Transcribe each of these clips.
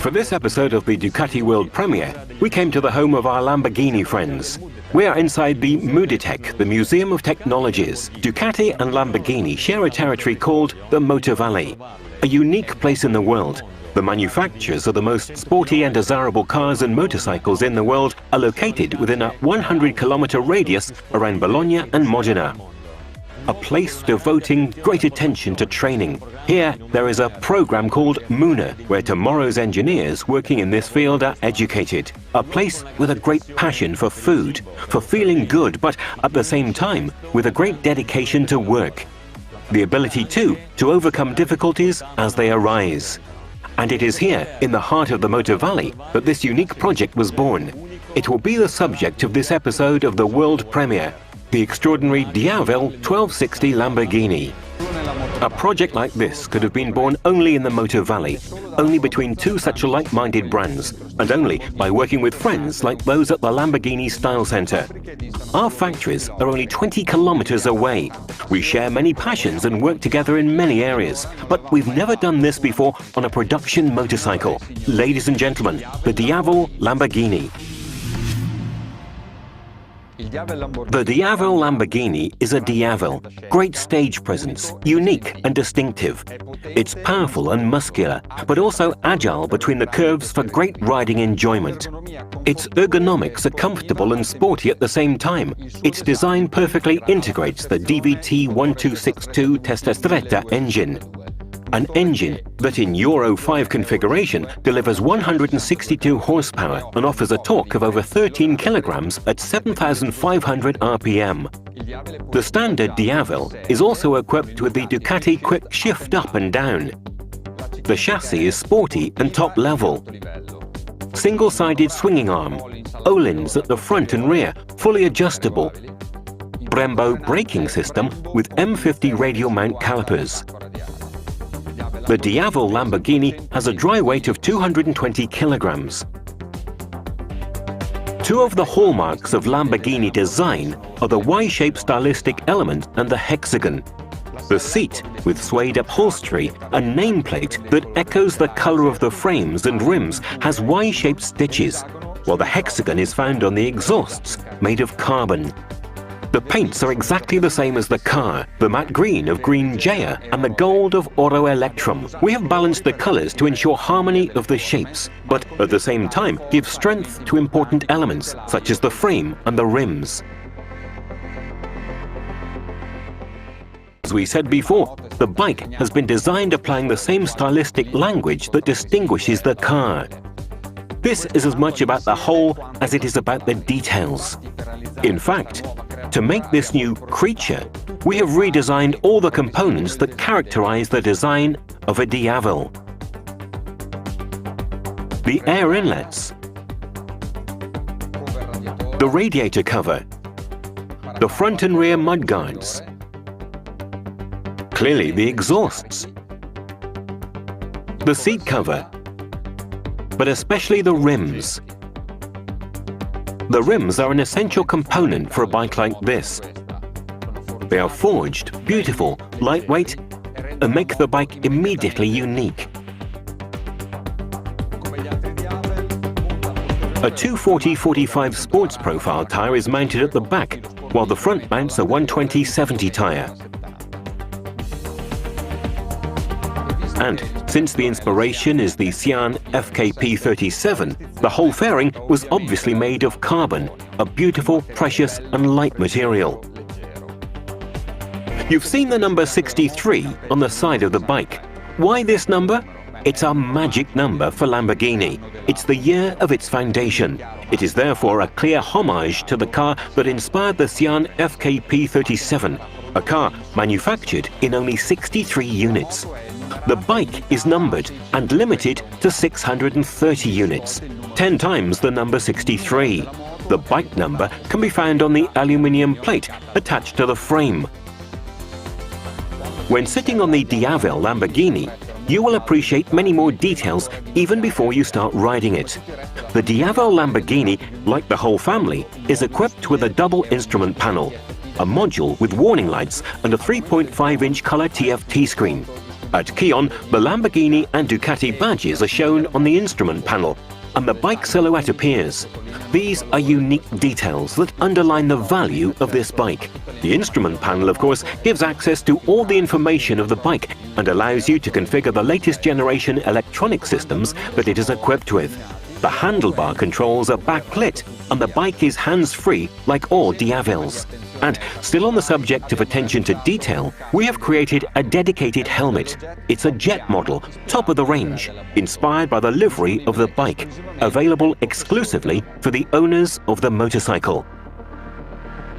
For this episode of the Ducati World Premiere, we came to the home of our Lamborghini friends. We are inside the Muditec, the Museum of Technologies. Ducati and Lamborghini share a territory called the Motor Valley, a unique place in the world. The manufacturers of the most sporty and desirable cars and motorcycles in the world are located within a 100-kilometer radius around Bologna and Modena. A place devoting great attention to training. Here, there is a program called Muna, where tomorrow's engineers working in this field are educated. A place with a great passion for food, for feeling good, but at the same time, with a great dedication to work. The ability, too, to overcome difficulties as they arise. And it is here, in the heart of the Motor Valley, that this unique project was born. It will be the subject of this episode of the world premiere, the extraordinary Diavel 1260 Lamborghini. A project like this could have been born only in the Motor Valley, only between two such like-minded brands, and only by working with friends like those at the Lamborghini Style Center. Our factories are only 20 kilometers away. We share many passions and work together in many areas, but we've never done this before on a production motorcycle. Ladies and gentlemen, the Diavel Lamborghini. The Diavel Lamborghini is a Diavel, great stage presence, unique and distinctive. It's powerful and muscular, but also agile between the curves for great riding enjoyment. Its ergonomics are comfortable and sporty at the same time. Its design perfectly integrates the DVT 1262 Testastretta engine. An engine that in Euro 5 configuration delivers 162 horsepower and offers a torque of over 13 kilograms at 7,500 RPM. The standard Diavel is also equipped with the Ducati Quick Shift Up and Down. The chassis is sporty and top level. Single-sided swinging arm, Öhlins at the front and rear, fully adjustable. Brembo braking system with M50 radial mount calipers. The Diavel Lamborghini has a dry weight of 220 kilograms. Two of the hallmarks of Lamborghini design are the Y-shaped stylistic element and the hexagon. The seat, with suede upholstery, a nameplate that echoes the color of the frames and rims, has Y-shaped stitches, while the hexagon is found on the exhausts, made of carbon. The paints are exactly the same as the car, the matte green of green Gea and the gold of Oro Electrum. We have balanced the colors to ensure harmony of the shapes, but at the same time give strength to important elements, such as the frame and the rims. As we said before, the bike has been designed applying the same stylistic language that distinguishes the car. This is as much about the whole as it is about the details. In fact, to make this new creature, we have redesigned all the components that characterize the design of a Diavel. The air inlets, the radiator cover, the front and rear mudguards, clearly the exhausts, the seat cover, but especially the rims. The rims are an essential component for a bike like this. They are forged, beautiful, lightweight, and make the bike immediately unique. A 240/45 sports profile tyre is mounted at the back, while the front mounts a 120/70 tyre. And since the inspiration is the Sian FKP37, the whole fairing was obviously made of carbon, a beautiful, precious and light material. You've seen the number 63 on the side of the bike. Why this number? It's a magic number for Lamborghini. It's the year of its foundation. It is therefore a clear homage to the car that inspired the Sian FKP37, a car manufactured in only 63 units. The bike is numbered and limited to 630 units, 10 times the number 63. The bike number can be found on the aluminium plate attached to the frame. When sitting on the Diavel Lamborghini, you will appreciate many more details even before you start riding it. The Diavel Lamborghini, like the whole family, is equipped with a double instrument panel, a module with warning lights and a 3.5-inch color TFT screen. At Kion, the Lamborghini and Ducati badges are shown on the instrument panel, and the bike silhouette appears. These are unique details that underline the value of this bike. The instrument panel, of course, gives access to all the information of the bike and allows you to configure the latest generation electronic systems that it is equipped with. The handlebar controls are backlit and the bike is hands-free like all Diavels. And still on the subject of attention to detail, we have created a dedicated helmet. It's a jet model, top of the range, inspired by the livery of the bike, available exclusively for the owners of the motorcycle.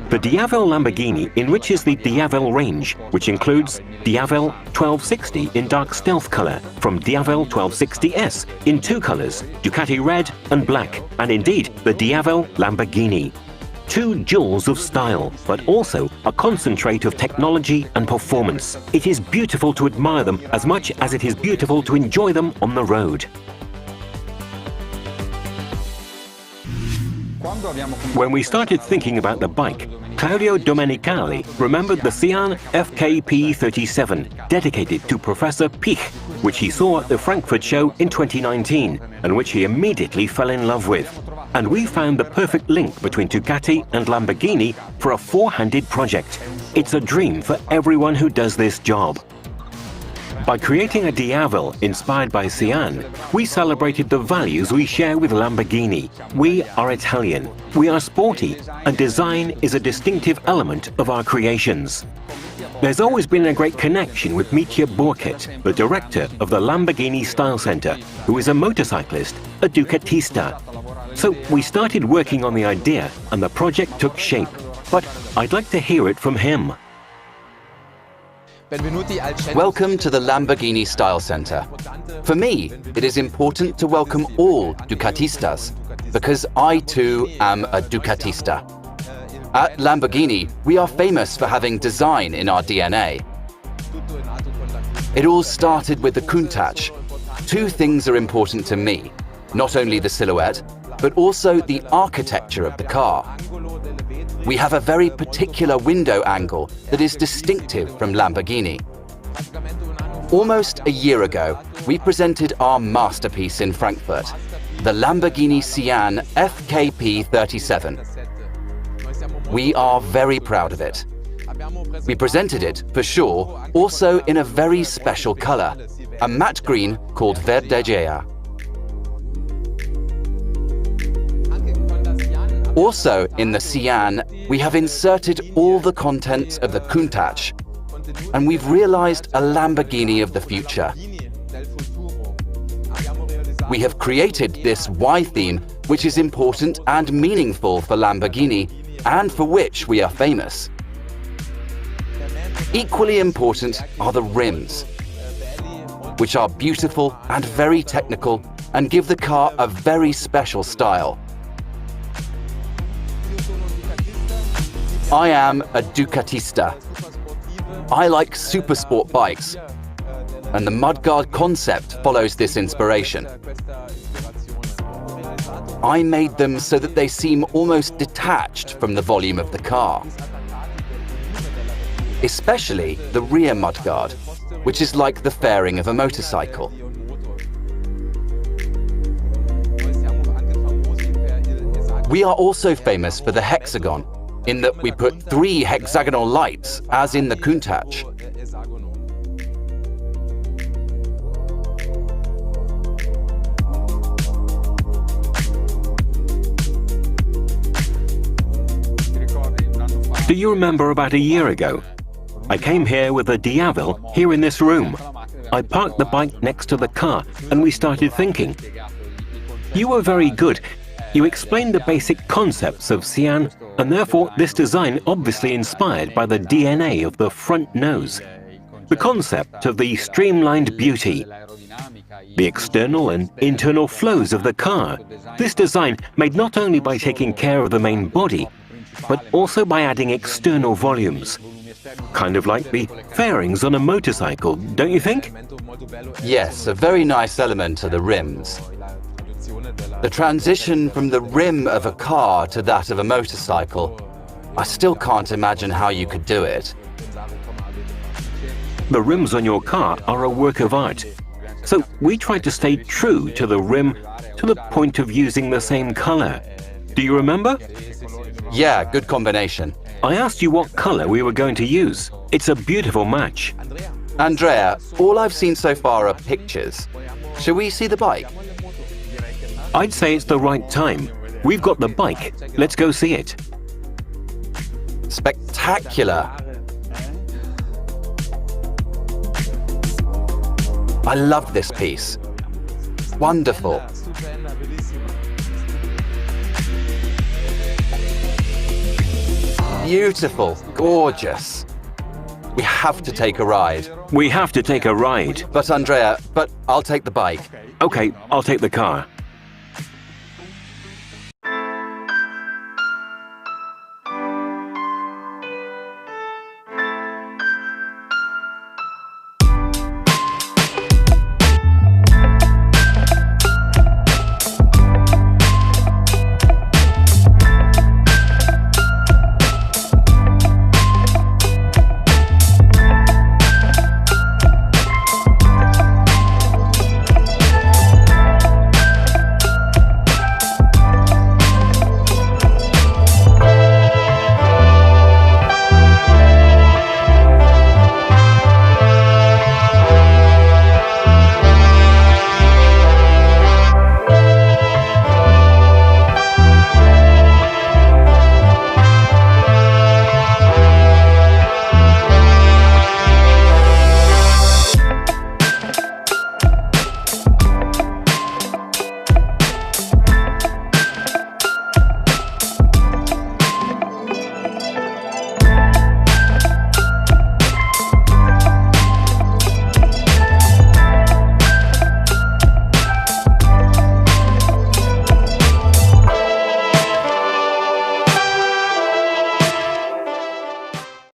The Diavel Lamborghini enriches the Diavel range, which includes Diavel 1260 in dark stealth color, from Diavel 1260S in two colors, Ducati red and black, and indeed the Diavel Lamborghini. Two jewels of style, but also a concentrate of technology and performance. It is beautiful to admire them as much as it is beautiful to enjoy them on the road. When we started thinking about the bike, Claudio Domenicali remembered the Sian FKP37, dedicated to Professor Pich, which he saw at the Frankfurt show in 2019, and which he immediately fell in love with. And we found the perfect link between Ducati and Lamborghini for a four-handed project. It's a dream for everyone who does this job. By creating a Diavel inspired by Sian, we celebrated the values we share with Lamborghini. We are Italian, we are sporty, and design is a distinctive element of our creations. There's always been a great connection with Mitja Burkert, the director of the Lamborghini Style Center, who is a motorcyclist, a Ducatista. So we started working on the idea and the project took shape. But I'd like to hear it from him. Welcome to the Lamborghini Style Center. For me, it is important to welcome all Ducatistas, because I too am a Ducatista. At Lamborghini, we are famous for having design in our DNA. It all started with the Countach. Two things are important to me, not only the silhouette, but also the architecture of the car. We have a very particular window angle that is distinctive from Lamborghini. Almost a year ago, we presented our masterpiece in Frankfurt, the Lamborghini Sian FKP37. We are very proud of it. We presented it, for sure, also in a very special color, a matte green called Verde Gea. Also in the Sian, we have inserted all the contents of the Countach, and we've realized a Lamborghini of the future. we have created this Y theme, which is important and meaningful for Lamborghini, and for which we are famous. Equally important are the rims, which are beautiful and very technical and give the car a very special style. I am a Ducatista. I like supersport bikes, and the mudguard concept follows this inspiration. I made them so that they seem almost detached from the volume of the car. Especially the rear mudguard, which is like the fairing of a motorcycle. We are also famous for the hexagon, in that we put 3 hexagonal lights, as in the Countach. Do you remember about a year ago? I came here with a Diavel here in this room. I parked the bike next to the car and we started thinking. You were very good. You explained the basic concepts of cyan, and therefore this design obviously inspired by the DNA of the front nose. The concept of the streamlined beauty, the external and internal flows of the car. This design made not only by taking care of the main body, but also by adding external volumes. Kind of like the fairings on a motorcycle, don't you think? Yes, a very nice element are the rims. The transition from the rim of a car to that of a motorcycle, I still can't imagine how you could do it. The rims on your car are a work of art. So we tried to stay true to the rim to the point of using the same color. Do you remember? Yeah, good combination. I asked you what color we were going to use. It's a beautiful match. Andrea, all I've seen so far are pictures. Shall we see the bike? I'd say it's the right time. We've got the bike. Let's go see it. Spectacular. I love this piece. Wonderful. Beautiful, gorgeous. We have to take a ride. We have to take a ride. But Andrea, I'll take the bike. Okay, I'll take the car.